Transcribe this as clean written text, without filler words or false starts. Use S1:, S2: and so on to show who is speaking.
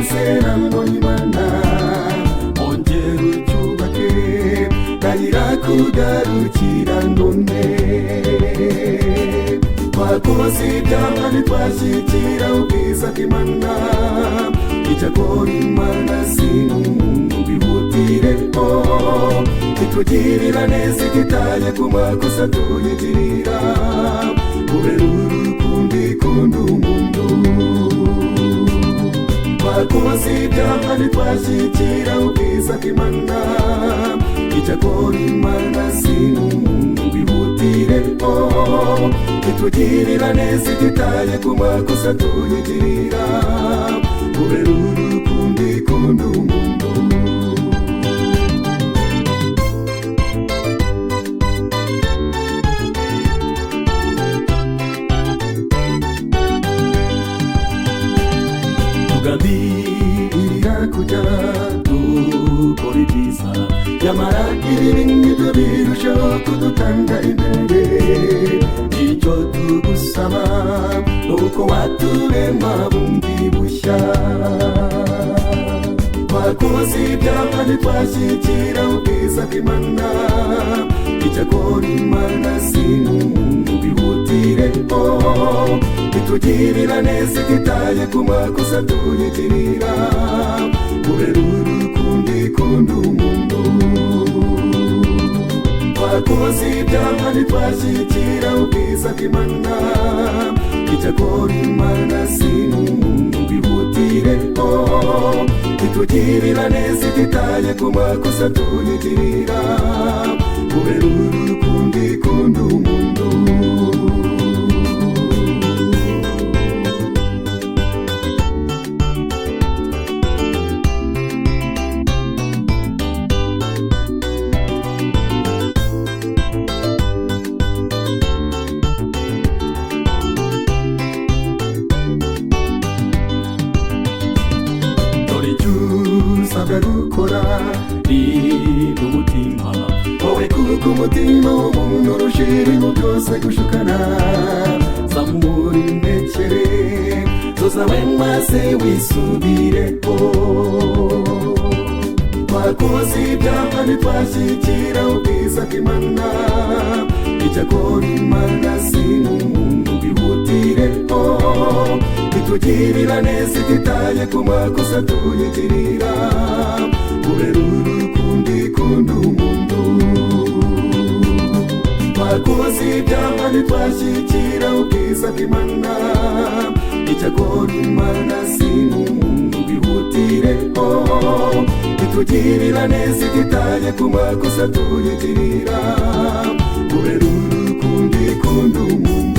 S1: isezerano y'Imana ongera ucyubake ndahira kugarukira none twakoze ibyaha ntitwashyikira ubwiza bw'Imana icyakora Imana si nk'umuntu bihutireho itugirira neza ititaye ku makosa tuyigirira kubera urukundo ikunda umuntu twakoze ibyaha ntitwashyikira ubwiza bw'Imana icyakora Imana si nk'umuntu bihutireho itugirira neza ititaye ku makosa tuyigirira kubera urukundo ikunda umuntu tugambirira kujya dukora ibyiza nyamara ibindi byo birushaho kudutanga imbere icyo tugusaba nuko waturema bundi bushya twakoze ibyaha ntitwashyikira ubwiza bw'Imana icyakora Imana si nk'umuntu bihutireho itugirira neza ititaye ku makosa tuyigirira kubera urukundo ikunda umuntu twakoze ibyaha ntitwashyikira ubwiza bw'Imana icyakora Imana si nk'umuntu bihutireho itugirira neza ititaye ku makosa tuyigirira kubera urukundo ikunda umuntu usabwa gukora ni umutima wowe kuko umutima w'umuntu urusha ibintu byose gushukana zamura intekere zozawe maze wisubireho twakoze ibyaha ntitwashyikira ubwiza bw'Imana icyakora Imana si nk'umuntu bihutireho itugirira neza ititaye ku makosa tuyigirira kubera urukundo ikunda umuntu twakoze ibyaha ntitwashyikira ubwiza bw'Imana icyakora Imana si nk'umuntu bihutireho itugirira neza ititaye ku makosa tuyigirira kubera urukundo ikunda umuntu